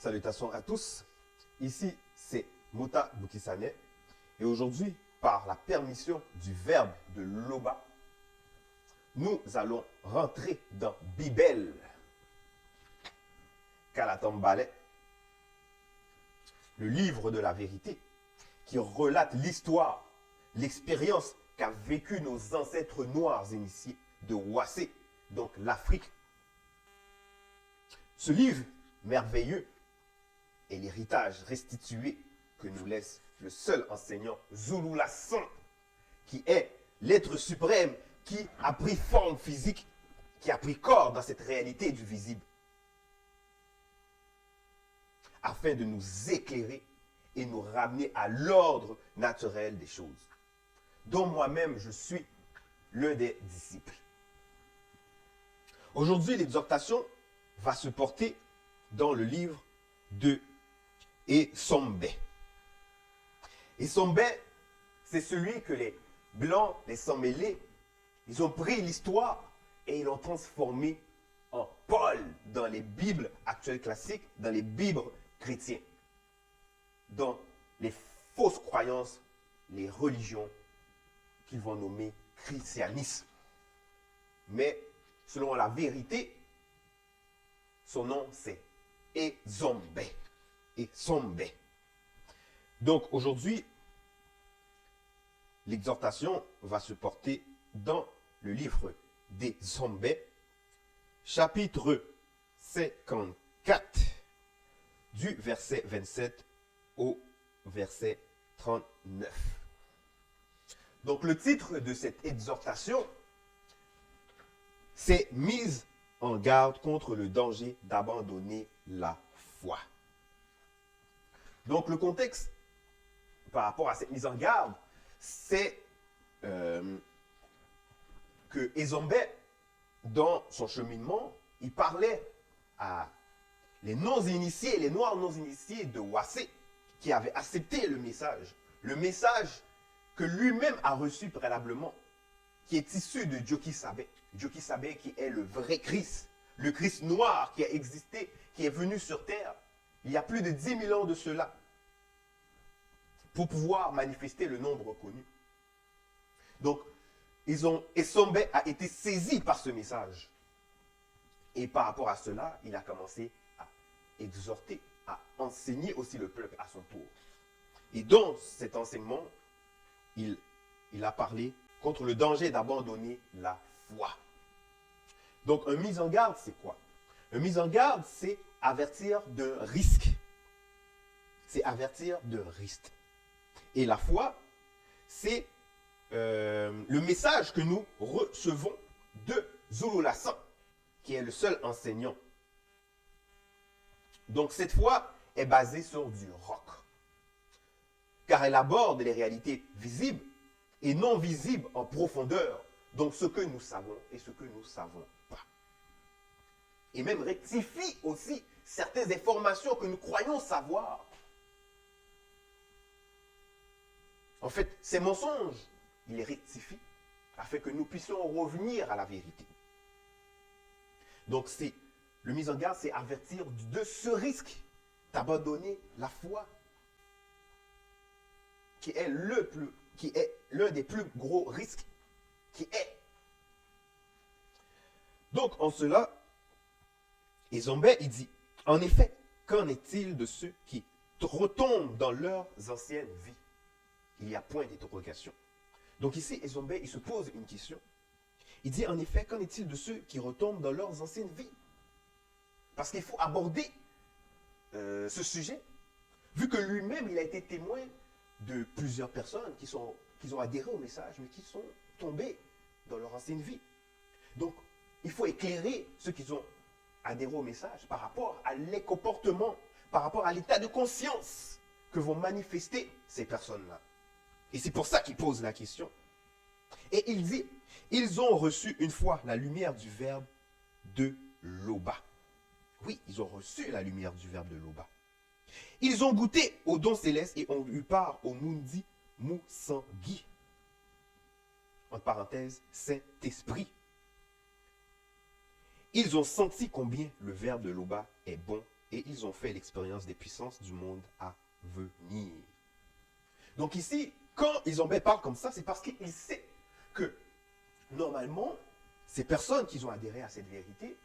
Salutations à tous, ici c'est Mota Boukissane et aujourd'hui, par la permission du verbe de Loba, nous allons rentrer dans Bibel, Kalatambale, le livre de la vérité qui relate l'histoire, l'expérience qu'a vécu nos ancêtres noirs initiés de Wassé, donc l'Afrique. Ce livre merveilleux est l'héritage restitué que nous laisse le seul enseignant Zulu Lasson, qui est l'être suprême qui a pris forme physique, qui a pris corps dans cette réalité du visible, afin de nous éclairer et nous ramener à l'ordre naturel des choses, dont moi-même je suis l'un des disciples. Aujourd'hui, l'exhortation va se porter dans le livre de Esombe. Esombe, c'est celui que les Blancs, les sans-mêlés, ils ont pris l'histoire et ils l'ont transformé en Paul dans les Bibles actuelles classiques, dans les Bibles chrétiens, dans les fausses croyances, les religions qu'ils vont nommer christianisme. Mais selon la vérité, son nom c'est Esombe. Esombe. Donc aujourd'hui, l'exhortation va se porter dans le livre d'Esombe, chapitre 54, du verset 27 au verset 39. Donc le titre de cette exhortation, c'est « Mise en garde contre le danger d'abandonner la foi ». Donc le contexte par rapport à cette mise en garde, c'est que Esombe, dans son cheminement, il parlait à les non-initiés, les noirs non-initiés de Wassé, qui avaient accepté le message que lui-même a reçu préalablement, qui est issu de Djoki Sabé qui est le vrai Christ, le Christ noir qui a existé, qui est venu sur terre il y a plus de 10 000 ans de cela, pour pouvoir manifester le nombre reconnu. Donc, Esombe a été saisi par ce message. Et par rapport à cela, il a commencé à exhorter, à enseigner aussi le peuple à son tour. Et dans cet enseignement, il a parlé contre le danger d'abandonner la foi. Donc, un mise en garde, c'est quoi? Un mise en garde, c'est avertir d'un risque. C'est avertir d'un risque. Et la foi, c'est le message que nous recevons de Zulu Lasson, qui est le seul enseignant. Donc cette foi est basée sur du roc, car elle aborde les réalités visibles et non visibles en profondeur, donc ce que nous savons et ce que nous ne savons pas. Et même rectifie aussi certaines informations que nous croyons savoir. En fait, ces mensonges, il les rectifie afin que nous puissions revenir à la vérité. Donc, le mise en garde, c'est avertir de ce risque d'abandonner la foi, qui est l'un des plus gros risques qui est. Donc, en cela, Esombe, il dit, en effet, qu'en est-il de ceux qui retombent dans leurs anciennes vies? Il y a point d'interrogation. Donc ici, Esombe, il se pose une question. Il dit, en effet, qu'en est-il de ceux qui retombent dans leurs anciennes vies? Parce qu'il faut aborder ce sujet, vu que lui-même, il a été témoin de plusieurs personnes qui ont adhéré au message, mais qui sont tombées dans leur ancienne vie. Donc, il faut éclairer ceux qui ont adhéré au message par rapport à les comportements, par rapport à l'état de conscience que vont manifester ces personnes-là. Et c'est pour ça qu'il pose la question. Et il dit, ils ont reçu une fois la lumière du verbe de Loba. Oui, ils ont reçu la lumière du verbe de Loba. Ils ont goûté au don céleste et ont eu part au Mundi Mousangui. Entre parenthèses, Saint-Esprit. Ils ont senti combien le verbe de Loba est bon et ils ont fait l'expérience des puissances du monde à venir. Donc ici, quand Isambé parle comme ça, c'est parce qu'il sait que normalement, ces personnes qui ont adhéré à cette vérité,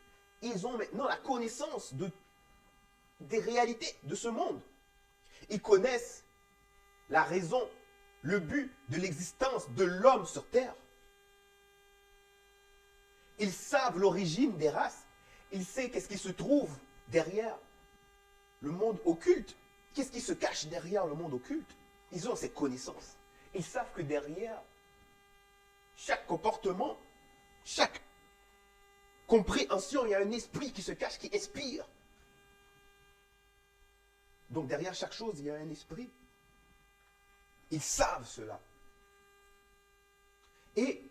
ils ont maintenant la connaissance des réalités de ce monde. Ils connaissent la raison, le but de l'existence de l'homme sur Terre. Ils savent l'origine des races. Ils savent qu'est-ce qui se trouve derrière le monde occulte. Qu'est-ce qui se cache derrière le monde occulte. Ils ont ces connaissances. Ils savent que derrière chaque comportement, chaque compréhension, il y a un esprit qui se cache, qui expire. Donc derrière chaque chose, il y a un esprit. Ils savent cela. Et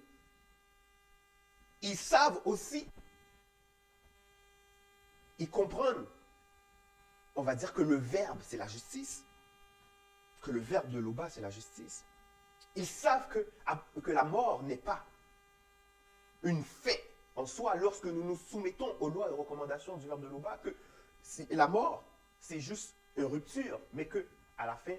ils savent aussi, ils comprennent, on va dire que le verbe, c'est la justice. Que le verbe de Loba, c'est la justice. Ils savent que la mort n'est pas une fait en soi lorsque nous nous soumettons aux lois et recommandations du verbe de Loba, que la mort, c'est juste une rupture, mais que à la fin,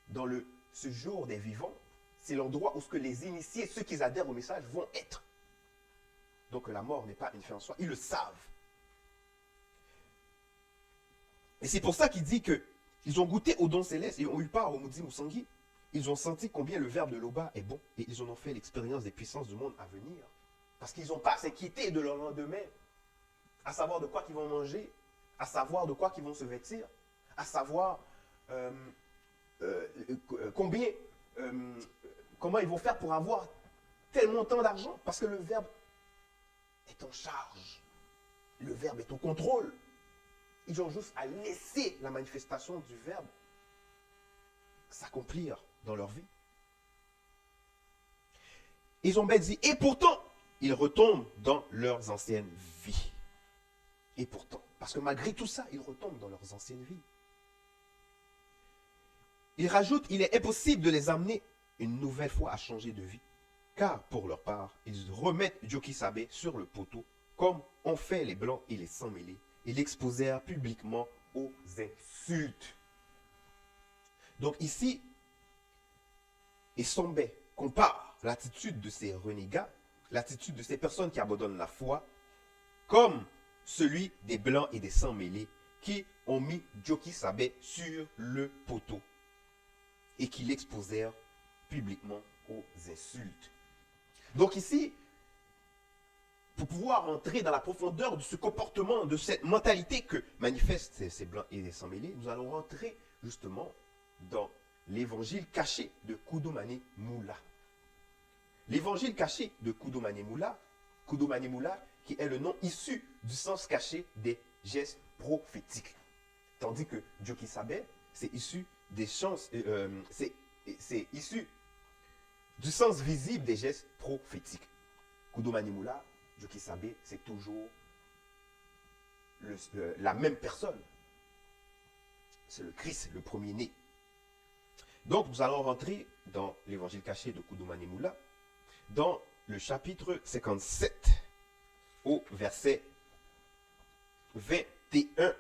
dans le séjour des vivants, c'est l'endroit où ce que les initiés, ceux qui adhèrent au message, vont être. Donc la mort n'est pas une fin en soi, ils le savent. Et c'est pour ça qu'il dit qu'ils ont goûté au don céleste et ont eu part au Moudi Moussangi. Ils ont senti combien le verbe de Loba est bon et ils en ont fait l'expérience des puissances du monde à venir. Parce qu'ils n'ont pas à s'inquiéter de leur lendemain, à savoir de quoi ils vont manger, à savoir de quoi ils vont se vêtir, à savoir comment ils vont faire pour avoir tel montant d'argent. Parce que le verbe est en charge. Le verbe est au contrôle. Ils ont juste à laisser la manifestation du verbe s'accomplir dans leur vie. Ils ont bien dit, et pourtant, ils retombent dans leurs anciennes vies. Et pourtant, parce que malgré tout ça, ils retombent dans leurs anciennes vies. Ils rajoutent, il est impossible de les amener une nouvelle fois à changer de vie. Car pour leur part, ils remettent Djoki Sabé sur le poteau, comme ont fait les Blancs et les Sans-Mêlés, et l'exposèrent publiquement aux insultes. Donc ici, Isambé compare l'attitude de ces renégats, l'attitude de ces personnes qui abandonnent la foi, comme celui des Blancs et des Sans-Mêlés qui ont mis Djoki Sabé sur le poteau et qui l'exposèrent publiquement aux insultes. Donc ici, pour pouvoir entrer dans la profondeur de ce comportement, de cette mentalité que manifestent ces Blancs et les Sans-Mêlés, nous allons rentrer justement dans l'évangile caché de Koudoumane Moula. L'évangile caché de Koudoumane Moula, qui est le nom issu du sens caché des gestes prophétiques. Tandis que Djoki Sabé, c'est issu des chances, c'est issu du sens visible des gestes prophétiques. Koudoumane Moula, Djoki Sabé, c'est toujours la même personne. C'est le Christ, le premier-né. Donc, nous allons rentrer dans l'évangile caché de Koudoumane Moula, dans le chapitre 57, au verset 21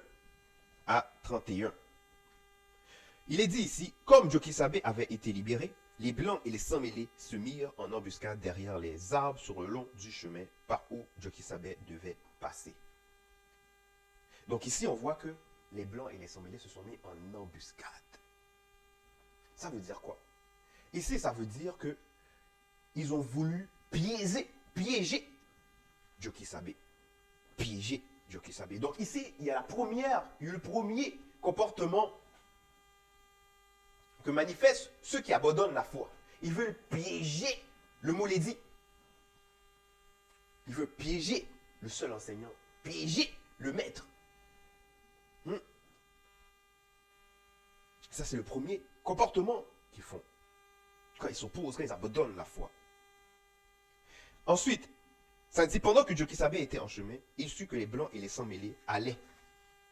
à 31. Il est dit ici, comme Djoki Sabé avait été libéré, les Blancs et les Sans-Mêlés se mirent en embuscade derrière les arbres sur le long du chemin par où Djoki Sabé devait passer. Donc ici, on voit que les Blancs et les Sans-Mêlés se sont mis en embuscade. Ça veut dire quoi? Ici, ça veut dire que ils ont voulu piéger Djoki Sabé. Piéger Djoki Sabé. Donc ici, il y a le premier comportement que manifestent ceux qui abandonnent la foi. Ils veulent piéger le mot l'a dit. Ils veulent piéger le seul enseignant. Piéger le maître. Ça, c'est le premier comportement qu'ils font. Quand ils s'opposent, quand ils abandonnent la foi. Ensuite, ça dit, pendant que Djoki Sabé était en chemin, il sut que les Blancs et les Sans-Mêlés allaient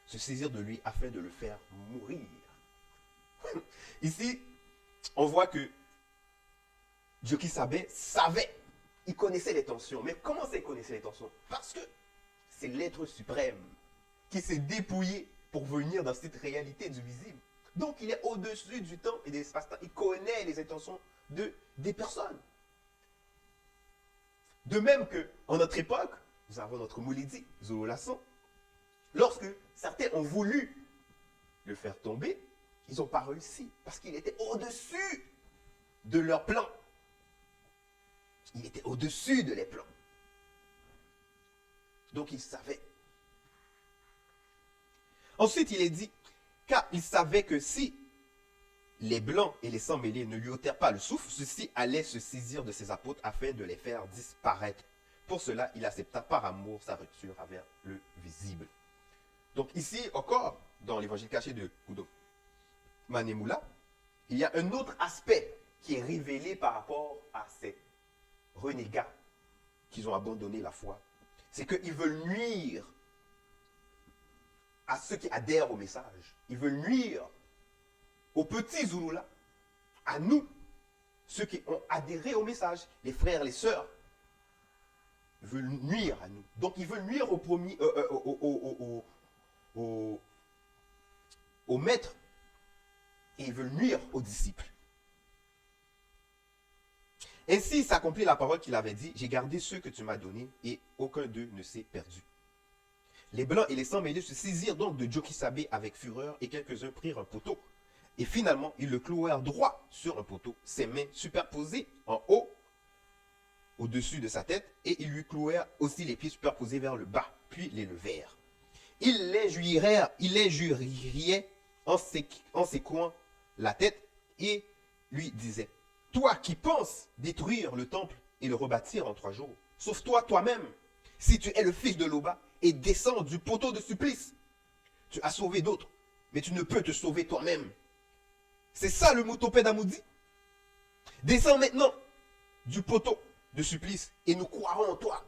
se saisir de lui afin de le faire mourir. Ici, on voit que Djoki Sabé savait, il connaissait les tensions. Mais comment ça, il connaissait les tensions? Parce que c'est l'être suprême qui s'est dépouillé pour venir dans cette réalité du visible. Donc, il est au-dessus du temps et de l'espace-temps. Il connaît les intentions des personnes. De même qu'en notre époque, nous avons notre Moulidi, Zorolasson. Lorsque certains ont voulu le faire tomber, ils n'ont pas réussi parce qu'il était au-dessus de leur plan. Il était au-dessus de les plans. Donc il savait. Ensuite, il est dit, car il savait que si les blancs et les sangs mêlés ne lui ôtèrent pas le souffle, ceux-ci allaient se saisir de ses apôtres afin de les faire disparaître. Pour cela, il accepta par amour sa rupture avec le visible. Donc ici, encore, dans l'évangile caché de Kudo Manemoula, il y a un autre aspect qui est révélé par rapport à ces renégats qui ont abandonné la foi. C'est qu'ils veulent nuire à ceux qui adhèrent au message. Ils veulent nuire aux petits Zulula, à nous, ceux qui ont adhéré au message, les frères, les sœurs, ils veulent nuire à nous. Donc ils veulent nuire aux premiers, aux maîtres, et ils veulent nuire aux disciples. Ainsi s'accomplit la parole qu'il avait dit, j'ai gardé ceux que tu m'as donnés, et aucun d'eux ne s'est perdu. Les blancs et les sangs mêlés se saisirent donc de Jokisabé avec fureur, et quelques-uns prirent un poteau. Et finalement, ils le clouèrent droit sur un poteau, ses mains superposées en haut, au-dessus de sa tête, et ils lui clouèrent aussi les pieds superposés vers le bas, puis les levèrent. Ils les juriaient en secouant la tête, et lui disaient, toi qui penses détruire le temple et le rebâtir en 3 jours, sauve-toi toi-même, si tu es le fils de Loba, et descends du poteau de supplice. Tu as sauvé d'autres, mais tu ne peux te sauver toi-même. C'est ça le Mutopè d'Amoudi. Descends maintenant du poteau de supplice et nous croirons en toi.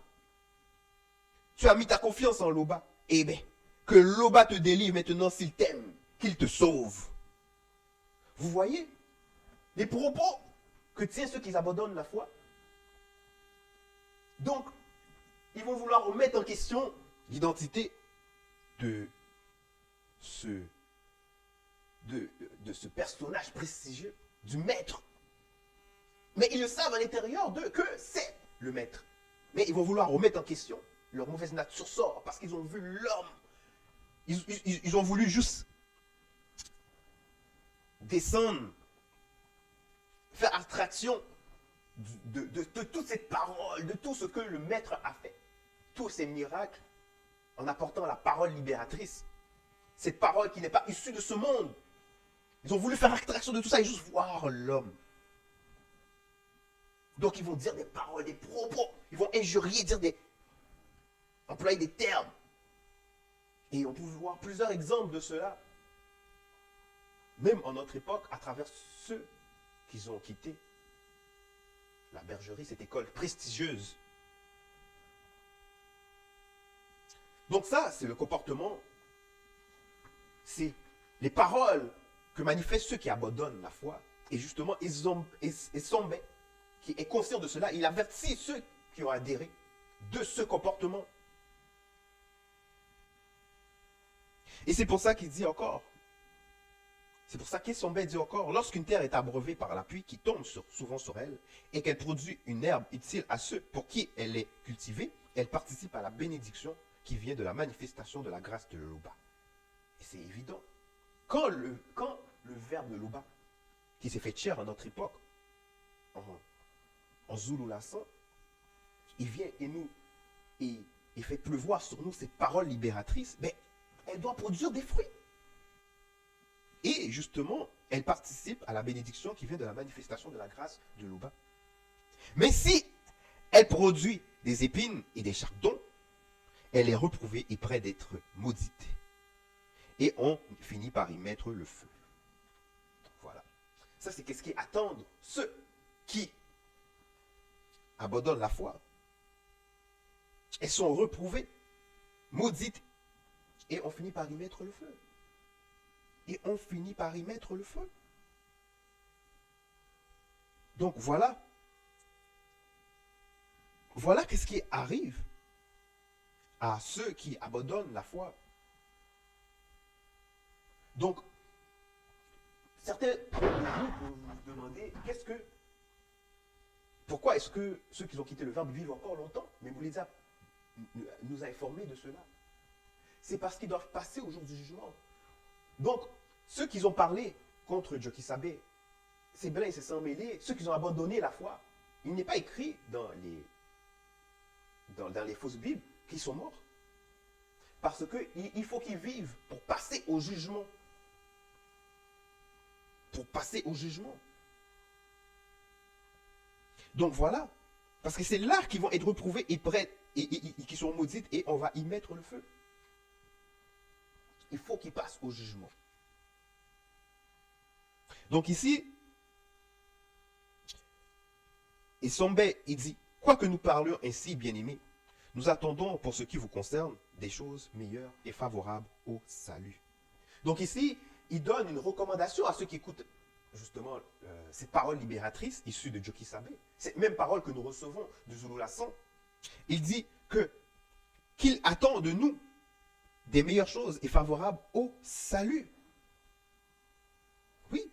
Tu as mis ta confiance en Loba. Eh bien, que Loba te délivre maintenant s'il t'aime, qu'il te sauve. Vous voyez les propos que tiennent ceux qui abandonnent la foi. Donc, ils vont vouloir remettre en question l'identité de ce personnage prestigieux, du maître. Mais ils le savent à l'intérieur d'eux que c'est le maître. Mais ils vont vouloir remettre en question. Leur mauvaise nature sort parce qu'ils ont vu l'homme. Ils ont voulu juste descendre, faire abstraction de toute cette parole, de tout ce que le maître a fait. Tous ces miracles en apportant la parole libératrice. Cette parole qui n'est pas issue de ce monde. Ils ont voulu faire abstraction de tout ça et juste voir l'homme. Donc ils vont dire des paroles, des propos. Ils vont injurier, employer des termes. Et on peut voir plusieurs exemples de cela. Même en notre époque, à travers ceux qui ont quitté la bergerie, cette école prestigieuse. Donc ça, c'est le comportement, c'est les paroles que manifestent ceux qui abandonnent la foi. Et justement, Esombé, qui est conscient de cela, il avertit ceux qui ont adhéré de ce comportement. Et c'est pour ça qu'il dit encore, c'est pour ça qu'Esombé dit encore, lorsqu'une terre est abreuvée par la pluie qui tombe souvent sur elle, et qu'elle produit une herbe utile à ceux pour qui elle est cultivée, elle participe à la bénédiction qui vient de la manifestation de la grâce de Loba. Et c'est évident. Quand le verbe de Loba, qui s'est fait chair à notre époque, en Zululasson, il vient et fait pleuvoir sur nous ces paroles libératrices, mais elle doit produire des fruits. Et justement, elle participe à la bénédiction qui vient de la manifestation de la grâce de Loba. Mais si elle produit des épines et des chardons, elle est reprouvée et près d'être maudite. Et on finit par y mettre le feu. Voilà. Ça, c'est ce qui attendent ceux qui abandonnent la foi. Elles sont reprouvées, maudites, et on finit par y mettre le feu. Et on finit par y mettre le feu. Donc voilà. Voilà qu'est-ce qui arrive à ceux qui abandonnent la foi. Donc, certains d'entre vous peuvent vous demander, pourquoi est-ce que ceux qui ont quitté le verbe vivent encore longtemps? Mais Moulida nous a informés de cela. C'est parce qu'ils doivent passer au jour du jugement. Donc, ceux qui ont parlé contre Joki Sabé, c'est blanc et c'est sans mêler, ceux qui ont abandonné la foi, il n'est pas écrit dans les fausses Bibles qu'ils sont morts. Parce qu'il faut qu'ils vivent pour passer au jugement. Pour passer au jugement. Donc voilà. Parce que c'est là qu'ils vont être reprouvés et prêts, et qui sont maudites, et on va y mettre le feu. Il faut qu'ils passent au jugement. Donc ici, et Sombé, il dit, quoique nous parlions ainsi, bien-aimés, nous attendons pour ce qui vous concerne des choses meilleures et favorables au salut. Donc ici, il donne une recommandation à ceux qui écoutent justement cette parole libératrice issue de Joki Sabé, cette même parole que nous recevons de Zulu Lasson. Il dit qu'il attend de nous des meilleures choses et favorables au salut. Oui.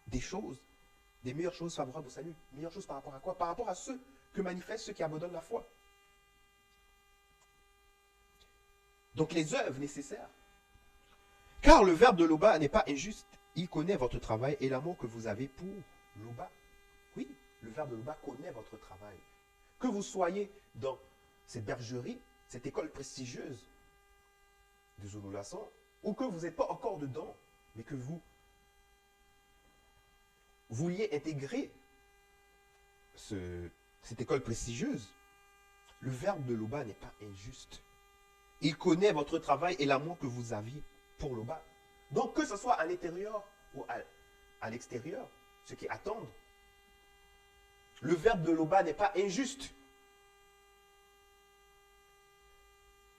Des meilleures choses favorables au salut. Meilleures choses par rapport à quoi? Par rapport à ceux que manifestent ceux qui abandonnent la foi. Donc les œuvres nécessaires. Car le verbe de Loba n'est pas injuste. Il connaît votre travail et l'amour que vous avez pour Loba. Oui, le verbe de Loba connaît votre travail. Que vous soyez dans cette bergerie, cette école prestigieuse de Zulu Lasson, ou que vous n'êtes pas encore dedans, mais que vous vouliez intégrer cette école prestigieuse, le verbe de Loba n'est pas injuste. Il connaît votre travail et l'amour que vous aviez pour Loba. Donc que ce soit à l'intérieur ou à l'extérieur, ceux qui attendent, le verbe de Loba n'est pas injuste.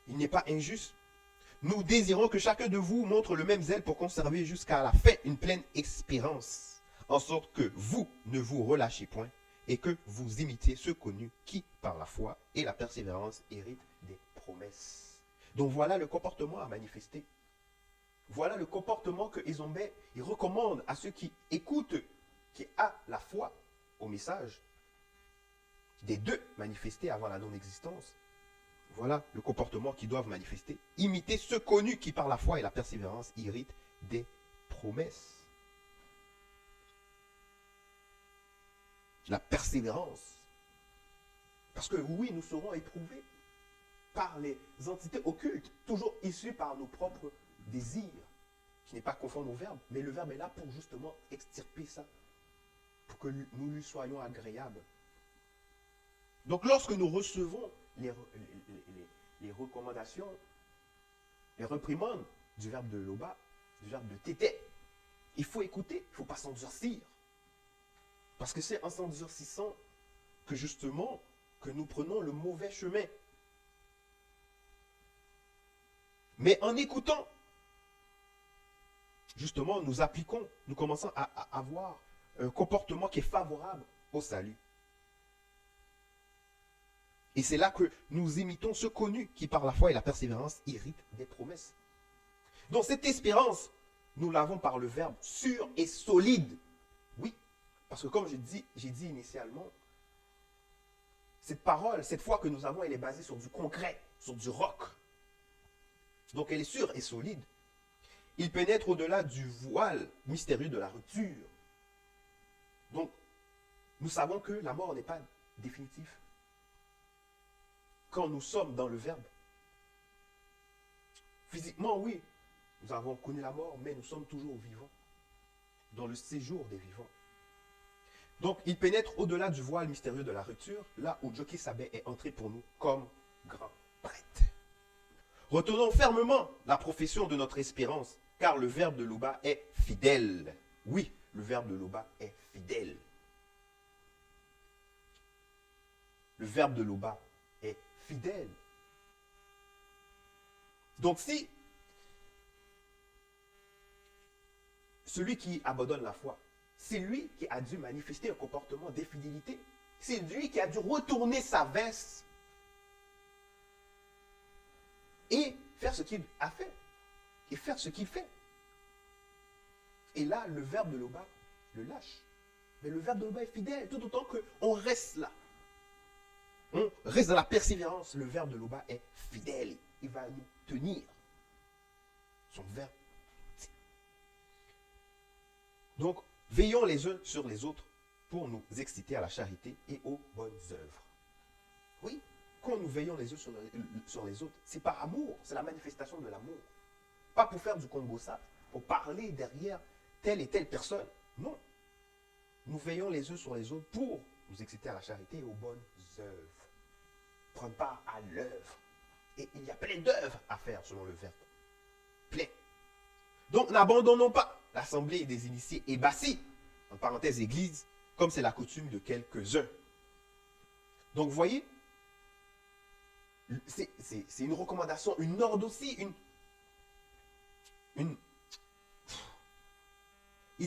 Il n'est pas injuste. Nous désirons que chacun de vous montre le même zèle pour conserver jusqu'à la fin une pleine espérance, en sorte que vous ne vous relâchez point et que vous imitiez ceux connus qui, par la foi et la persévérance, héritent des promesses. Donc voilà le comportement à manifester. Voilà le comportement que Ezombé il recommande à ceux qui écoutent, qui a la foi au message des deux manifestés avant la non-existence. Voilà le comportement qu'ils doivent manifester. Imiter ceux connus qui, par la foi et la persévérance, héritent des promesses. La persévérance. Parce que oui, nous serons éprouvés par les entités occultes, toujours issues par nos propres désirs, qui n'est pas conforme au verbe, mais le verbe est là pour justement extirper ça, pour que nous lui soyons agréables. Donc lorsque nous recevons les recommandations, les réprimandes du verbe de Loba, du verbe de Tété, il faut écouter, il ne faut pas s'endurcir. Parce que c'est en s'endurcissant que justement, que nous prenons le mauvais chemin. Mais en écoutant, justement, nous appliquons, nous commençons à avoir un comportement qui est favorable au salut. Et c'est là que nous imitons ceux connus qui, par la foi et la persévérance, héritent des promesses. Donc cette espérance, nous l'avons par le verbe sûr et solide. Oui, parce que comme j'ai dit initialement, cette parole, cette foi que nous avons, elle est basée sur du concret, sur du roc. Donc elle est sûre et solide. Il pénètre au-delà du voile mystérieux de la rupture. Donc, nous savons que la mort n'est pas définitive. Quand nous sommes dans le verbe, physiquement, oui, nous avons connu la mort, mais nous sommes toujours vivants, dans le séjour des vivants. Donc, il pénètre au-delà du voile mystérieux de la rupture, là où Joki Sabé est entré pour nous comme grand prêtre. Retenons fermement la profession de notre espérance, car le verbe de Loba est fidèle. Oui, le verbe de Loba est fidèle. Le verbe de Loba est fidèle. Donc si celui qui abandonne la foi, c'est lui qui a dû manifester un comportement d'infidélité, c'est lui qui a dû retourner sa veste et faire ce qu'il a fait. et faire ce qu'il fait. Et là, le verbe de Loba le lâche. Mais le verbe de Loba est fidèle, tout autant qu'on reste là. On reste dans la persévérance. Le verbe de Loba est fidèle. Il va nous tenir. Son verbe. Donc, veillons les uns sur les autres pour nous exciter à la charité et aux bonnes œuvres. Oui, quand nous veillons les uns sur les autres, c'est par amour. C'est la manifestation de l'amour. Pas pour faire du combosa, pour parler derrière telle et telle personne. Non. Nous veillons les uns sur les autres pour nous exciter à la charité et aux bonnes œuvres. Prendre part à l'œuvre. Et il y a plein d'œuvres à faire selon le verbe. Plein. Donc n'abandonnons pas l'assemblée des initiés et bassis, en parenthèse église, comme c'est la coutume de quelques-uns. Donc vous voyez, c'est une recommandation, une ordre aussi, il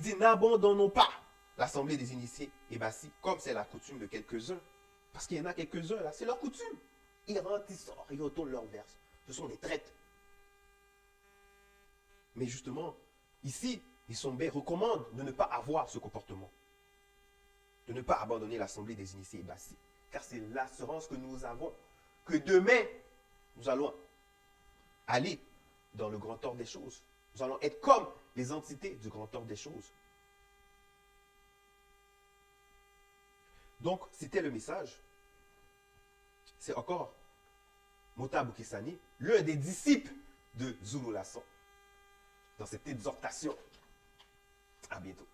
dit n'abandonnons pas l'assemblée des initiés et bassis, comme c'est la coutume de quelques-uns. Parce qu'il y en a quelques-uns là, c'est leur coutume. Ils rentrent, ils sortent, ils retournent leur verse. Ce sont des traites. Mais justement, ici, Issombé recommande de ne pas avoir ce comportement. De ne pas abandonner l'assemblée des initiés et bassis. Car c'est l'assurance que nous avons. Que demain, nous allons aller dans le grand ordre des choses. Nous allons être comme les entités du grand ordre des choses. Donc, c'était le message. C'est encore Mota Boukessani, l'un des disciples de Zulu Lasson, dans cette exhortation. À bientôt.